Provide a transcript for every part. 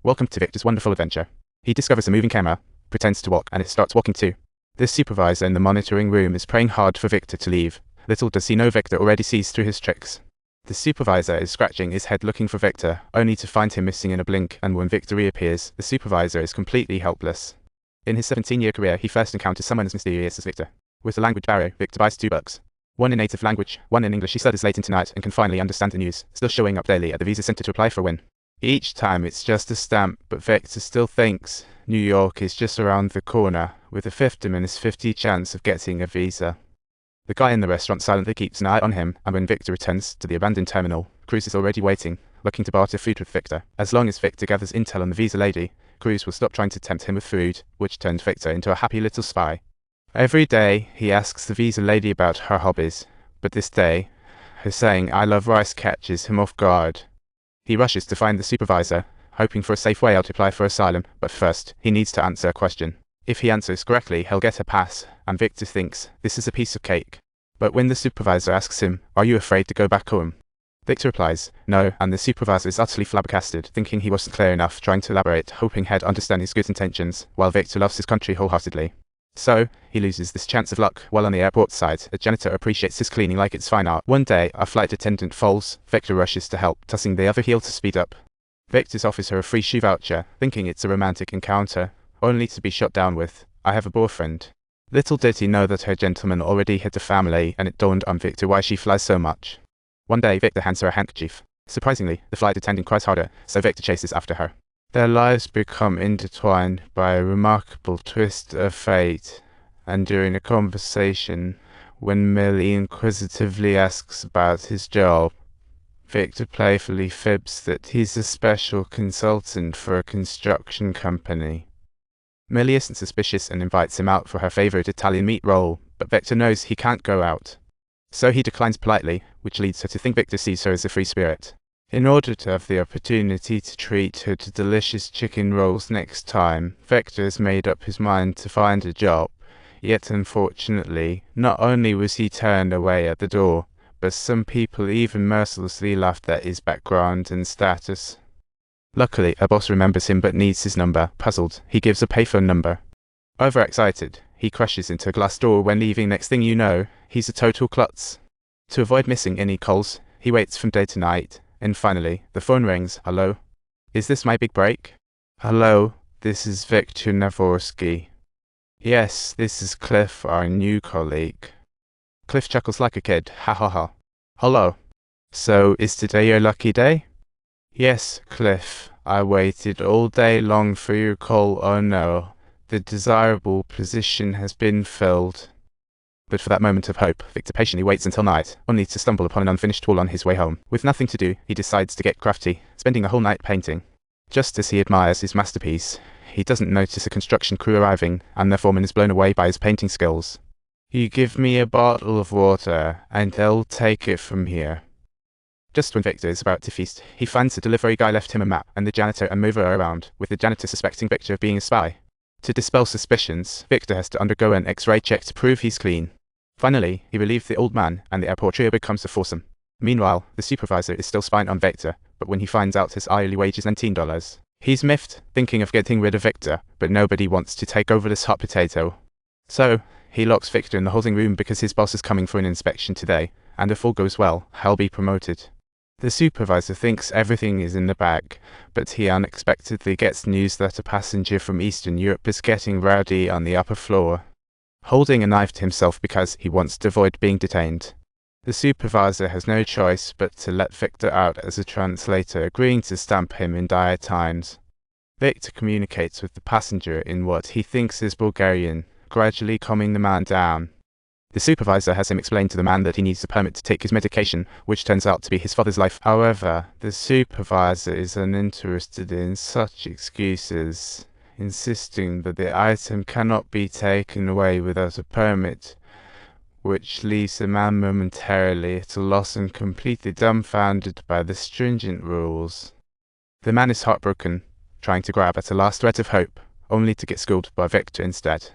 Welcome to Victor's wonderful adventure. He discovers a moving camera, pretends to walk, and it starts walking too. The supervisor in the monitoring room is praying hard for Victor to leave. Little does he know Victor already sees through his tricks. The supervisor is scratching his head looking for Victor, only to find him missing in a blink, and when Victor reappears, the supervisor is completely helpless. In his 17-year career, he first encounters someone as mysterious as Victor. With the language barrier, Victor buys 2 books. One in native language, one in English. He studies late into night and can finally understand the news, still showing up daily at the visa center to apply for a win. Each time it's just a stamp, but Victor still thinks New York is just around the corner, with a 50-50 chance of getting a visa. The guy in the restaurant silently keeps an eye on him, and when Victor returns to the abandoned terminal, Cruz is already waiting, looking to barter food with Victor. As long as Victor gathers intel on the visa lady, Cruz will stop trying to tempt him with food, which turned Victor into a happy little spy. Every day, he asks the visa lady about her hobbies, but this day, her saying "I love rice" catches him off guard. He rushes to find the supervisor, hoping for a safe way out to apply for asylum, but first, he needs to answer a question. If he answers correctly, he'll get a pass, and Victor thinks this is a piece of cake. But when the supervisor asks him, "Are you afraid to go back home?" Victor replies, "No," and the supervisor is utterly flabbergasted, thinking he wasn't clear enough, trying to elaborate, hoping he'd understand his good intentions, while Victor loves his country wholeheartedly. So, he loses this chance of luck. While on the airport side, a janitor appreciates his cleaning like it's fine art. One day, a flight attendant falls. Victor rushes to help, tossing the other heel to speed up. Victor offers her a free shoe voucher, thinking it's a romantic encounter, only to be shot down with, "I have a boyfriend." Little did he know that her gentleman already had a family, and it dawned on Victor why she flies so much. One day, Victor hands her a handkerchief. Surprisingly, the flight attendant cries harder, so Victor chases after her. Their lives become intertwined by a remarkable twist of fate, and during a conversation, when Millie inquisitively asks about his job, Victor playfully fibs that he's a special consultant for a construction company. Millie isn't suspicious and invites him out for her favorite Italian meat roll, but Victor knows he can't go out. So he declines politely, which leads her to think Victor sees her as a free spirit. In order to have the opportunity to treat her to delicious chicken rolls next time, Victor has made up his mind to find a job. Yet unfortunately, not only was he turned away at the door, but some people even mercilessly laughed at his background and status. Luckily, a boss remembers him but needs his number. Puzzled, he gives a payphone number. Overexcited, he crashes into a glass door when leaving. Next thing you know, he's a total klutz. To avoid missing any calls, he waits from day to night. And finally, the phone rings. "Hello? Is this my big break?" "Hello, this is Viktor Navorsky." "Yes, this is Cliff, our new colleague." Cliff chuckles like a kid. "Ha ha ha. Hello. So, is today your lucky day?" "Yes, Cliff. I waited all day long for your call. Oh no, the desirable position has been filled." But for that moment of hope, Victor patiently waits until night, only to stumble upon an unfinished wall on his way home. With nothing to do, he decides to get crafty, spending a whole night painting. Just as he admires his masterpiece, he doesn't notice a construction crew arriving, and the foreman is blown away by his painting skills. "You give me a bottle of water, and I'll take it from here." Just when Victor is about to feast, he finds the delivery guy left him a map and the janitor and mover around, with the janitor suspecting Victor of being a spy. To dispel suspicions, Victor has to undergo an X-ray check to prove he's clean. Finally, he relieves the old man, and the airport trio becomes a foursome. Meanwhile, the supervisor is still spying on Victor, but when he finds out his hourly wage is $19, he's miffed, thinking of getting rid of Victor, but nobody wants to take over this hot potato. So, he locks Victor in the holding room because his boss is coming for an inspection today, and if all goes well, he'll be promoted. The supervisor thinks everything is in the bag, but he unexpectedly gets news that a passenger from Eastern Europe is getting rowdy on the upper floor, holding a knife to himself because he wants to avoid being detained. The supervisor has no choice but to let Victor out as a translator, agreeing to stamp him in dire times. Victor communicates with the passenger in what he thinks is Bulgarian, gradually calming the man down. The supervisor has him explain to the man that he needs a permit to take his medication, which turns out to be his father's life. However, the supervisor is uninterested in such excuses, insisting that the item cannot be taken away without a permit, which leaves the man momentarily at a loss and completely dumbfounded by the stringent rules. The man is heartbroken, trying to grab at a last thread of hope, only to get schooled by Victor instead.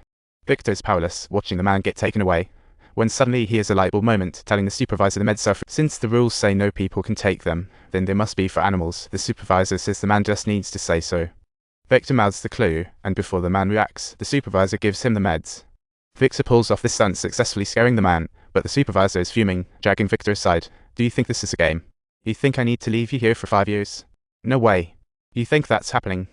Victor is powerless, watching the man get taken away, when suddenly he has a light bulb moment, telling the supervisor the meds are free. Since the rules say no people can take them, then they must be for animals. The supervisor says the man just needs to say so. Viktor mouths the clue, and before the man reacts, the supervisor gives him the meds. Viktor pulls off the stunt, successfully scaring the man, but the supervisor is fuming, dragging Viktor aside. Do you think this is a game? You think I need to leave you here for 5 years? No way. You think that's happening?